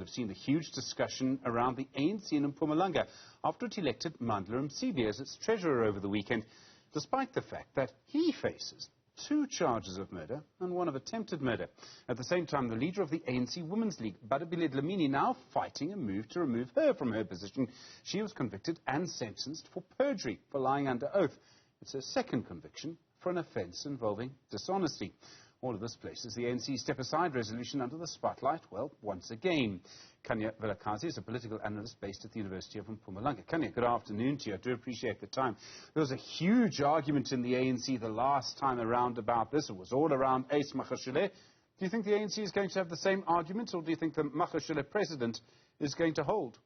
have seen a huge discussion around the ANC in Mpumalanga after it elected Mandla Msibi as its treasurer over the weekend, despite the fact that he faces 2 charges of murder and 1 of attempted murder. At the same time, the leader of the ANC Women's League, Bathabile Dlamini, now fighting a move to remove her from her position. She was convicted and sentenced for perjury, for lying under oath. It's her second conviction for an offence involving dishonesty. All of this places the ANC step-aside resolution under the spotlight, well, once again. Khanya Vilakazi is a political analyst based at the University of Mpumalanga. Khanya, good afternoon to you. I do appreciate the time. There was a huge argument in the ANC the last time around about this. It was all around Ace Magashule. Do you think the ANC is going to have the same argument, or do you think the Magashule president is going to hold?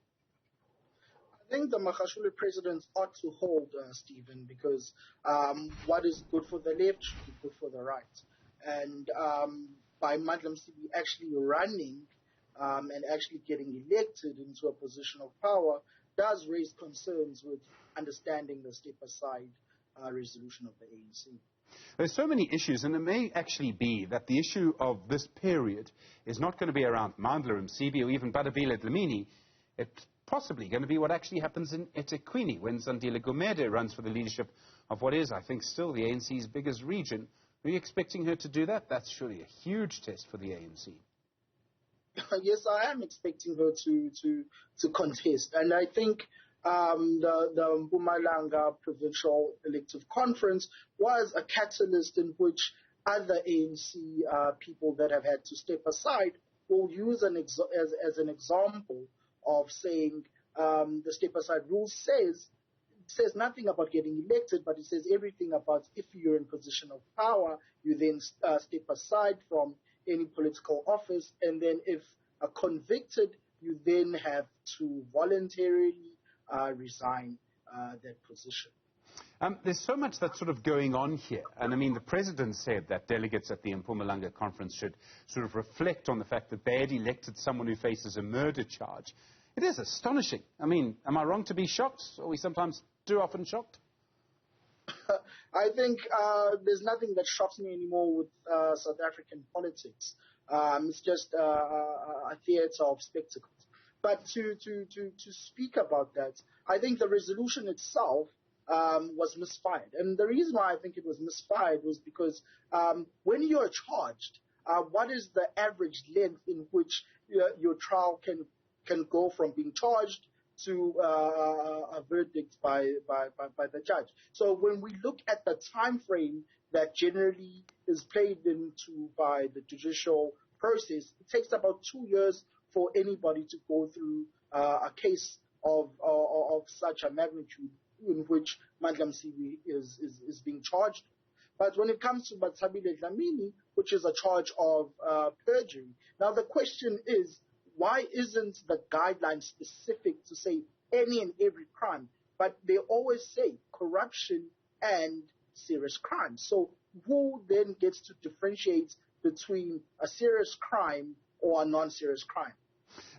I think the Magashule president ought to hold, Stephen, because what is good for the left should be good for the right. And by Mandla Msibi actually running and actually getting elected into a position of power does raise concerns with understanding the step-aside resolution of the ANC. There's so many issues, and it may actually be that the issue of this period is not going to be around Mandla Msibi or even Bathabile Dlamini. It's possibly going to be what actually happens in eThekwini when Zandile Gumede runs for the leadership of what is, I think, still the ANC's biggest region. Are you expecting her to do that? That's surely a huge test for the ANC. Yes, I am expecting her to contest. And I think the Mpumalanga Provincial Elective Conference was a catalyst in which other ANC people that have had to step aside will use as an example of saying the step-aside rule says nothing about getting elected, but it says everything about if you're in position of power, you then step aside from any political office, and then if convicted, you then have to voluntarily resign that position. There's so much that's sort of going on here. And I mean, the president said that delegates at the Mpumalanga conference should sort of reflect on the fact that they had elected someone who faces a murder charge. It is astonishing. I mean, am I wrong to be shocked? Are we sometimes too often shocked? I think there's nothing that shocks me anymore with South African politics. It's just a theatre of spectacles. But to speak about that, I think the resolution itself was misfired. And the reason why I think it was misfired was because when you are charged, what is the average length in which your trial can go from being charged to a verdict by the judge? So when we look at the time frame that generally is played into by the judicial process, it takes about 2 years for anybody to go through a case of such a magnitude in which Mandla Msibi is being charged. But when it comes to Bathabile Dlamini, which is a charge of perjury, now the question is, why isn't the guideline specific to say any and every crime? But they always say corruption and serious crime. So who then gets to differentiate between a serious crime or a non-serious crime?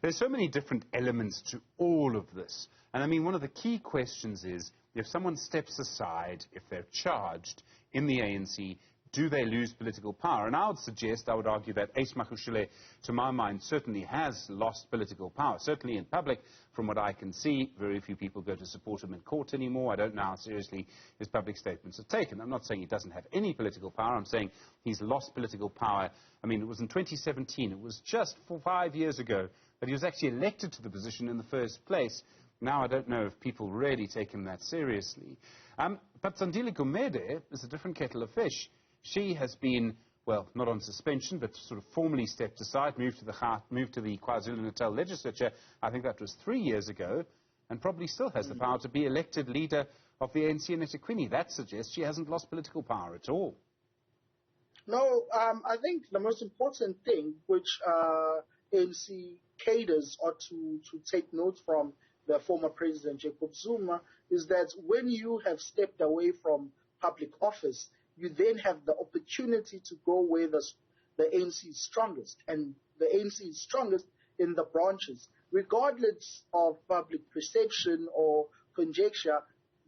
There's so many different elements to all of this. And I mean, one of the key questions is, if someone steps aside, if they're charged in the ANC, do they lose political power? And I would argue that Ace Magashule, to my mind, certainly has lost political power. Certainly in public, from what I can see, very few people go to support him in court anymore. I don't know how seriously his public statements are taken. I'm not saying he doesn't have any political power. I'm saying he's lost political power. I mean, it was in 2017. It was just 5 years ago that he was actually elected to the position in the first place. Now I don't know if people really take him that seriously. But Zandile Gumede is a different kettle of fish. She has been, well, not on suspension, but sort of formally stepped aside, moved to the KwaZulu-Natal legislature. I think that was 3 years ago, and probably still has the power to be elected leader of the ANC in eThekwini. That suggests she hasn't lost political power at all. No, I think the most important thing which ANC cadres ought to take note from the former president Jacob Zuma is that when you have stepped away from public office, you then have the opportunity to go where the ANC is strongest. And the ANC is strongest in the branches. Regardless of public perception or conjecture,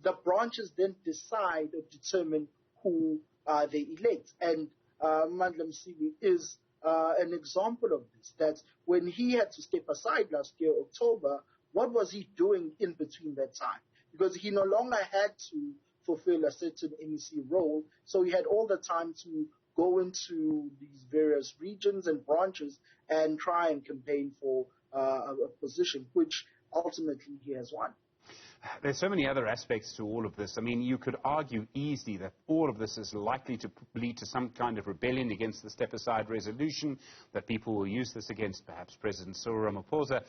the branches then decide or determine who they elect. And Mandla Msibi is an example of this, that when he had to step aside last year, October, what was he doing in between that time? Because he no longer had to fulfill a certain MEC role, so he had all the time to go into these various regions and branches and try and campaign for a position, which ultimately he has won. There's so many other aspects to all of this. I mean, you could argue easily that all of this is likely to lead to some kind of rebellion against the step-aside resolution, that people will use this against perhaps President Cyril Ramaphosa.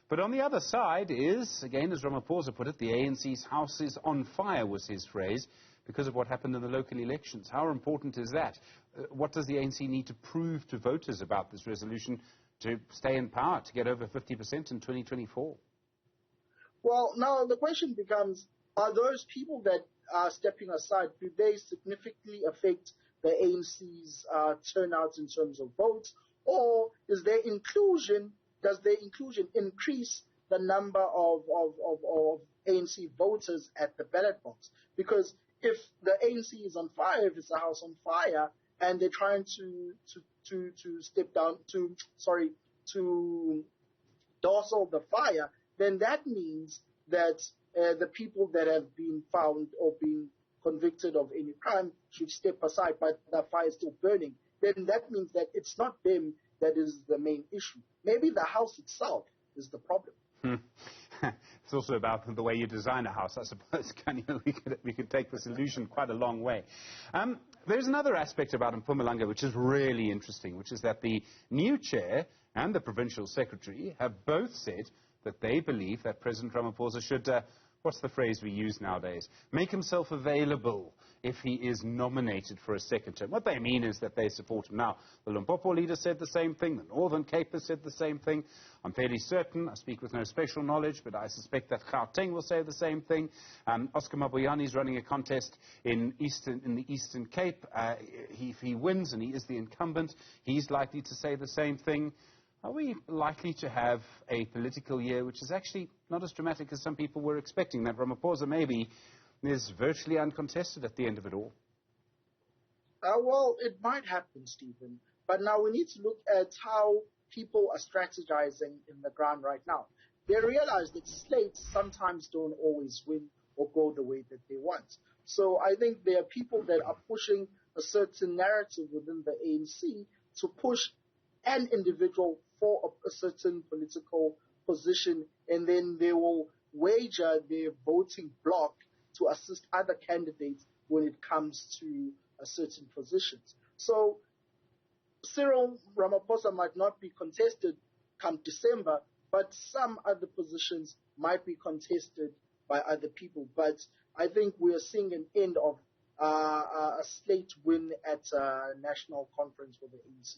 But on the other side is, again, as Ramaphosa put it, the ANC's house is on fire, was his phrase, because of what happened in the local elections. How important is that? What does the ANC need to prove to voters about this resolution to stay in power, to get over 50% in 2024? Well, now the question becomes, are those people that are stepping aside, do they significantly affect the ANC's turnout in terms of votes, or is their inclusion, does their inclusion increase the number of ANC voters at the ballot box? Because if the ANC is on fire, if it's a house on fire, and they're trying to step down, to douse off the fire, then that means that the people that have been found or been convicted of any crime should step aside, but the fire is still burning. Then that means that it's not them that is the main issue. Maybe the house itself is the problem. It's also about the way you design a house, I suppose. We could take the solution quite a long way. There's another aspect about Mpumalanga which is really interesting, which is that the new chair and the provincial secretary have both said that they believe that President Ramaphosa should, what's the phrase we use nowadays, make himself available if he is nominated for a second term. What they mean is that they support him. Now, the Limpopo leader said the same thing, the Northern Cape has said the same thing. I'm fairly certain, I speak with no special knowledge, but I suspect that Gauteng will say the same thing. Oscar Mabuyane is running a contest in the Eastern Cape. If he wins and he is the incumbent, he's likely to say the same thing. Are we likely to have a political year which is actually not as dramatic as some people were expecting, that Ramaphosa maybe is virtually uncontested at the end of it all? Well, it might happen, Stephen. But now we need to look at how people are strategizing in the ground right now. They realize that slates sometimes don't always win or go the way that they want. So I think there are people that are pushing a certain narrative within the ANC to push an individual for a certain political position, and then they will wager their voting bloc to assist other candidates when it comes to certain positions. So Cyril Ramaphosa might not be contested come December, but some other positions might be contested by other people. But I think we are seeing an end of a slate win at a national conference for the ANC.